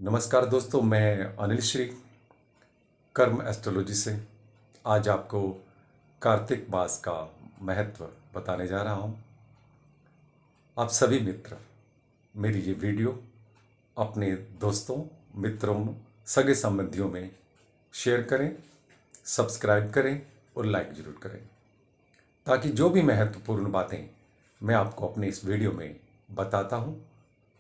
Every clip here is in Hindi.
नमस्कार दोस्तों, मैं अनिल श्री कर्म एस्ट्रोलॉजी से आज आपको कार्तिक मास का महत्व बताने जा रहा हूँ। आप सभी मित्र मेरी ये वीडियो अपने दोस्तों, मित्रों, सगे संबंधियों में शेयर करें, सब्सक्राइब करें और लाइक ज़रूर करें, ताकि जो भी महत्वपूर्ण बातें मैं आपको अपने इस वीडियो में बताता हूँ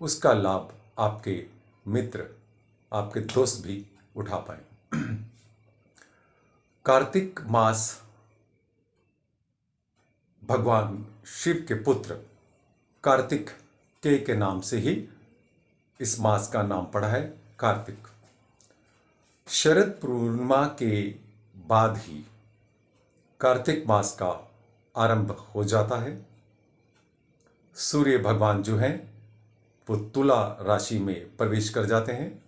उसका लाभ आपके मित्र, आपके दोस्त भी उठा पाएं। कार्तिक मास भगवान शिव के पुत्र कार्तिक के नाम से ही इस मास का नाम पड़ा है कार्तिक। शरद पूर्णिमा के बाद ही कार्तिक मास का आरंभ हो जाता है। सूर्य भगवान जो हैं वो तुला राशि में प्रवेश कर जाते हैं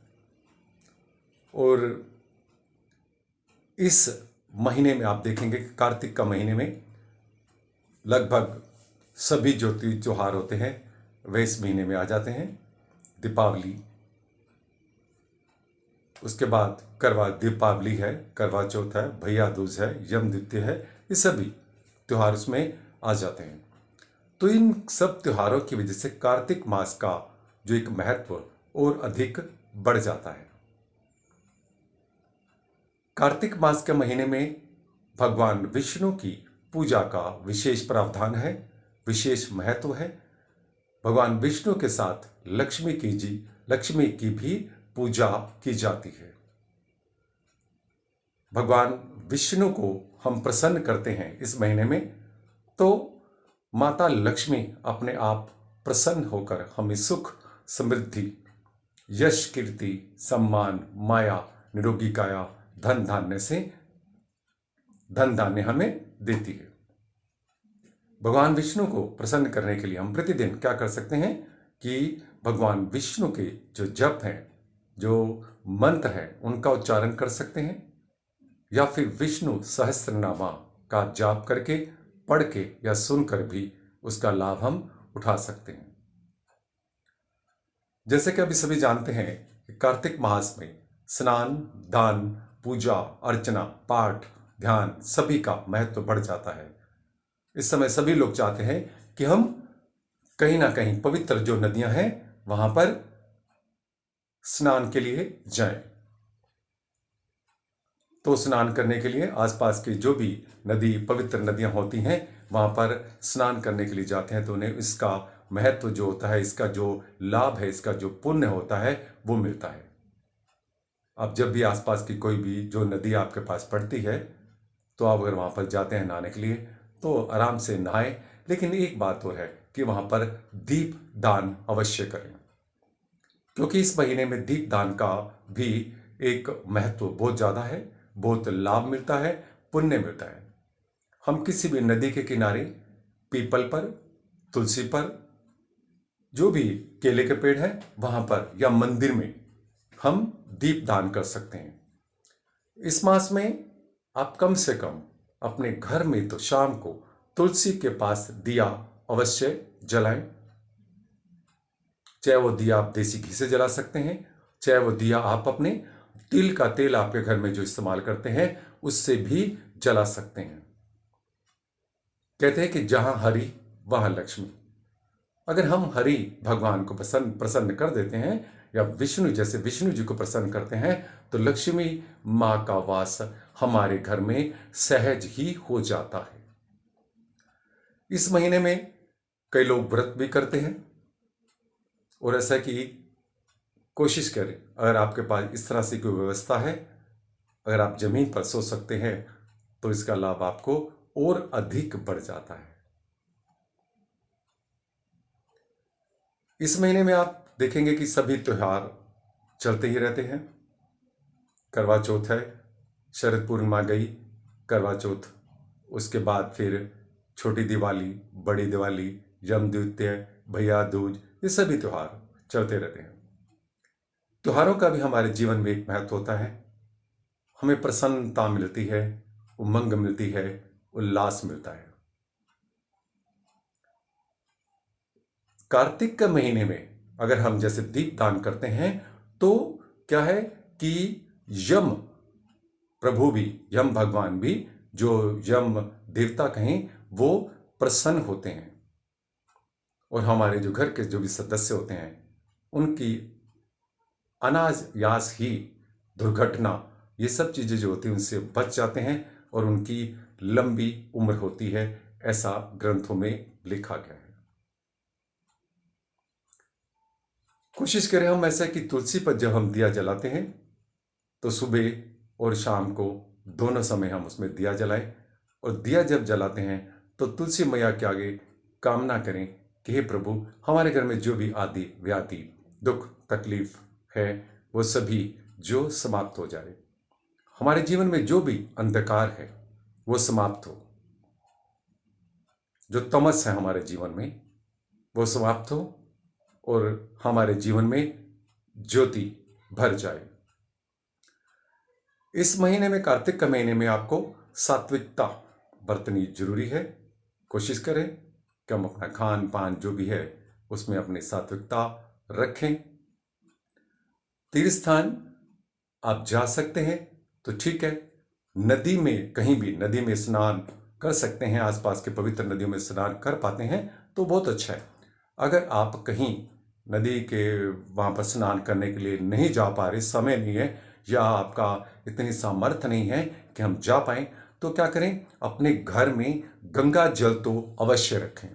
और इस महीने में आप देखेंगे कि कार्तिक का महीने में लगभग सभी जो त्योहार होते हैं वे इस महीने में आ जाते हैं। दीपावली, उसके बाद दीपावली है, करवा चौथ है, भैया दूज है, यम द्वितीया है, ये सभी त्यौहार उसमें आ जाते हैं। तो इन सब त्योहारों की वजह से कार्तिक मास का जो एक महत्व और अधिक बढ़ जाता है। कार्तिक मास के महीने में भगवान विष्णु की पूजा का विशेष प्रावधान है, विशेष महत्व है। भगवान विष्णु के साथ लक्ष्मी की भी पूजा की जाती है। भगवान विष्णु को हम प्रसन्न करते हैं इस महीने में, तो माता लक्ष्मी अपने आप प्रसन्न होकर हमें सुख, समृद्धि, यश, कीर्ति, सम्मान, माया, निरोगी काया, धन धान्य हमें देती है। भगवान विष्णु को प्रसन्न करने के लिए हम प्रतिदिन क्या कर सकते हैं कि भगवान विष्णु के जो जप हैं, जो मंत्र हैं, उनका उच्चारण कर सकते हैं, या फिर विष्णु सहस्त्रनामा का जाप करके, पढ़ के या सुनकर भी उसका लाभ हम उठा सकते हैं। जैसे कि अभी सभी जानते हैं कि कार्तिक मास में स्नान, दान, पूजा, अर्चना, पाठ, ध्यान सभी का महत्व बढ़ जाता है। इस समय सभी लोग चाहते हैं कि हम कहीं ना कहीं पवित्र जो नदियां हैं वहां पर स्नान के लिए जाएं। तो स्नान करने के लिए आसपास की जो भी नदी, पवित्र नदियां होती हैं वहां पर स्नान करने के लिए जाते हैं, तो उन्हें इसका महत्व जो होता है, इसका जो लाभ है, इसका जो पुण्य होता है वो मिलता है। अब जब भी आसपास की कोई भी जो नदी आपके पास पड़ती है तो आप अगर वहाँ पर जाते हैं नहाने के लिए तो आराम से नहाएं, लेकिन एक बात तो है कि वहाँ पर दीप दान अवश्य करें, क्योंकि इस महीने में दीप दान का भी एक महत्व बहुत ज़्यादा है, बहुत लाभ मिलता है, पुण्य मिलता है। हम किसी भी नदी के किनारे पीपल पर, तुलसी पर, जो भी केले के पेड़ है वहाँ पर या मंदिर में हम दीप दान कर सकते हैं। इस मास में आप कम से कम अपने घर में तो शाम को तुलसी के पास दिया अवश्य जलाएं। चाहे वो दिया आप देसी घी से जला सकते हैं, चाहे वो दिया आप अपने तिल का तेल आपके घर में जो इस्तेमाल करते हैं उससे भी जला सकते हैं। कहते हैं कि जहां हरि वहां लक्ष्मी। अगर हम हरि भगवान को प्रसन्न कर देते हैं या विष्णु जी को प्रसन्न करते हैं तो लक्ष्मी माँ का वास हमारे घर में सहज ही हो जाता है। इस महीने में कई लोग व्रत भी करते हैं और ऐसा कि कोशिश करें, अगर आपके पास इस तरह से कोई व्यवस्था है, अगर आप जमीन पर सो सकते हैं तो इसका लाभ आपको और अधिक बढ़ जाता है। इस महीने में आप देखेंगे कि सभी त्योहार चलते ही रहते हैं। करवा चौथ है, शरद पूर्णिमा गई, करवा चौथ, उसके बाद फिर छोटी दिवाली, बड़ी दिवाली, यम द्वितीया, भैया दूज, ये सभी त्योहार चलते रहते हैं। त्योहारों का भी हमारे जीवन में एक महत्व होता है। हमें प्रसन्नता मिलती है, उमंग मिलती है, उल्लास मिलता है। कार्तिक के महीने में अगर हम जैसे दीप दान करते हैं तो क्या है कि यम प्रभु भी, यम भगवान भी, जो यम देवता कहें, वो प्रसन्न होते हैं और हमारे जो घर के जो भी सदस्य होते हैं उनकी अनायास ही दुर्घटना, ये सब चीजें जो होती हैं उनसे बच जाते हैं और उनकी लंबी उम्र होती है, ऐसा ग्रंथों में लिखा गया है। कोशिश करें हम ऐसा कि तुलसी पर जब हम दिया जलाते हैं तो सुबह और शाम को दोनों समय हम उसमें दिया जलाएं, और दिया जब जलाते हैं तो तुलसी मैया के आगे कामना करें कि हे प्रभु, हमारे घर में जो भी आदि व्याधि दुख तकलीफ है वो सभी जो समाप्त हो जाए, हमारे जीवन में जो भी अंधकार है वो समाप्त हो, जो तमस है हमारे जीवन में वो समाप्त हो और हमारे जीवन में ज्योति भर जाए। इस महीने में, कार्तिक के महीने में, आपको सात्विकता बरतनी जरूरी है। कोशिश करें कि हम अपना खान पान जो भी है उसमें अपनी सात्विकता रखें। तीर्थ स्थान आप जा सकते हैं तो ठीक है, नदी में, कहीं भी नदी में स्नान कर सकते हैं, आसपास के पवित्र नदियों में स्नान कर पाते हैं तो बहुत अच्छा है। अगर आप कहीं नदी के वहाँ पर स्नान करने के लिए नहीं जा पा रहे, समय नहीं है, या आपका इतनी सामर्थ्य नहीं है कि हम जा पाएं, तो क्या करें, अपने घर में गंगा जल तो अवश्य रखें।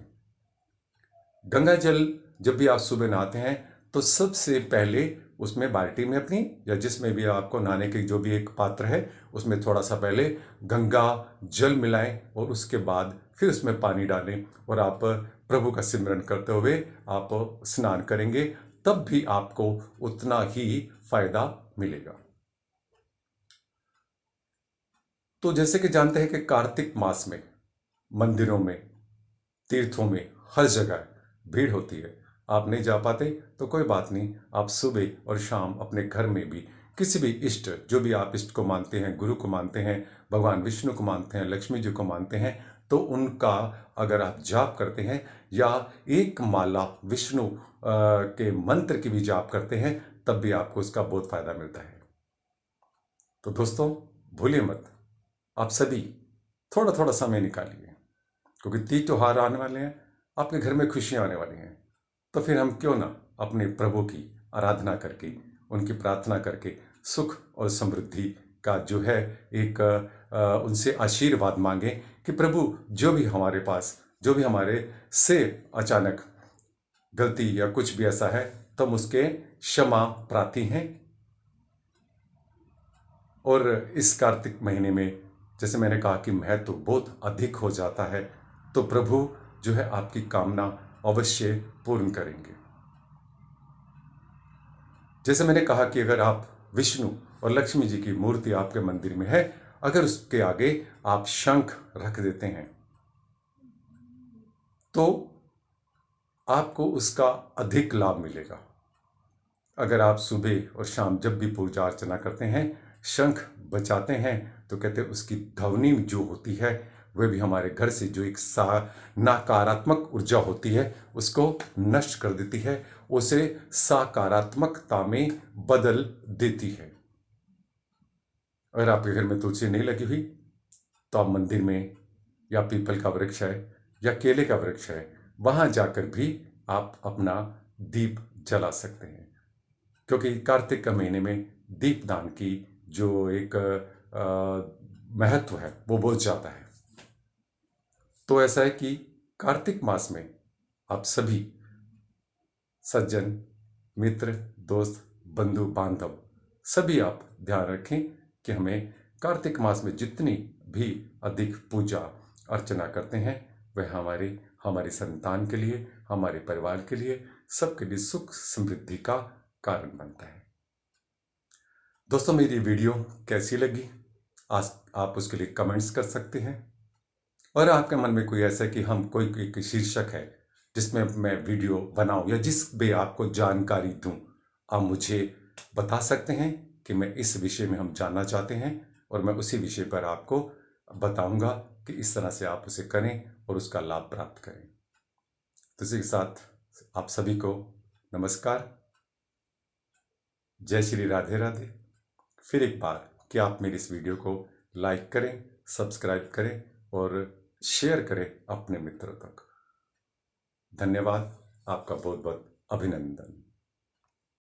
गंगा जल जब भी आप सुबह नहाते हैं तो सबसे पहले उसमें बाल्टी में अपनी, या जिसमें भी आपको नहाने के जो भी एक पात्र है उसमें थोड़ा सा पहले गंगा जल मिलाएं और उसके बाद फिर उसमें पानी डालें और आप प्रभु का सिमरन करते हुए आप स्नान करेंगे, तब भी आपको उतना ही फायदा मिलेगा। तो जैसे कि जानते हैं कि कार्तिक मास में मंदिरों में, तीर्थों में, हर जगह भीड़ होती है। आप नहीं जा पाते तो कोई बात नहीं, आप सुबह और शाम अपने घर में भी किसी भी इष्ट, जो भी आप इष्ट को मानते हैं, गुरु को मानते हैं, भगवान विष्णु को मानते हैं, लक्ष्मी जी को मानते हैं, तो उनका अगर आप जाप करते हैं या एक माला विष्णु के मंत्र की भी जाप करते हैं, तब भी आपको उसका बहुत फायदा मिलता है। तो दोस्तों, भूलिए मत, आप सभी थोड़ा थोड़ा समय निकालिए, क्योंकि तीज त्योहार आने वाले हैं, आपके घर में खुशियां आने वाली हैं। तो फिर हम क्यों ना अपने प्रभु की आराधना करके, उनकी प्रार्थना करके सुख और समृद्धि का जो है एक उनसे आशीर्वाद मांगे कि प्रभु, जो भी हमारे पास, जो भी हमारे से अचानक गलती या कुछ भी ऐसा है, तो हम उसके क्षमा प्रार्थी हैं। और इस कार्तिक महीने में, जैसे मैंने कहा कि महत्व बहुत अधिक हो जाता है, तो प्रभु जो है आपकी कामना अवश्य पूर्ण करेंगे। जैसे मैंने कहा कि अगर आप विष्णु और लक्ष्मी जी की मूर्ति आपके मंदिर में है, अगर उसके आगे आप शंख रख देते हैं तो आपको उसका अधिक लाभ मिलेगा। अगर आप सुबह और शाम जब भी पूजा अर्चना करते हैं शंख बजाते हैं, तो कहते हैं उसकी ध्वनि जो होती है वह भी हमारे घर से जो एक नकारात्मक ऊर्जा होती है उसको नष्ट कर देती है, उसे सकारात्मकता में बदल देती है। अगर आपके घर में तुलसी नहीं लगी हुई तो आप मंदिर में, या पीपल का वृक्ष है या केले का वृक्ष है, वहां जाकर भी आप अपना दीप जला सकते हैं, क्योंकि कार्तिक के महीने में दीपदान की जो एक महत्व है वो बहुत ज़्यादा है। तो ऐसा है कि कार्तिक मास में आप सभी सज्जन, मित्र, दोस्त, बंधु बांधव सभी आप ध्यान रखें कि हमें कार्तिक मास में जितनी भी अधिक पूजा अर्चना करते हैं वह हमारी संतान के लिए, हमारे परिवार के लिए, सबके लिए सुख समृद्धि का कारण बनता है। दोस्तों, मेरी वीडियो कैसी लगी आज आप उसके लिए कमेंट्स कर सकते हैं, और आपके मन में कोई ऐसा कि हम कोई एक शीर्षक है जिसमें मैं वीडियो बनाऊं या जिस भी आपको जानकारी दूं, आप मुझे बता सकते हैं कि मैं इस विषय में हम जानना चाहते हैं, और मैं उसी विषय पर आपको बताऊंगा कि इस तरह से आप उसे करें और उसका लाभ प्राप्त करें। तो इसी के साथ आप सभी को नमस्कार, जय श्री राधे राधे। फिर एक बार कि आप मेरी इस वीडियो को लाइक करें, सब्सक्राइब करें और शेयर करें अपने मित्रों तक। धन्यवाद, आपका बहुत बहुत अभिनंदन।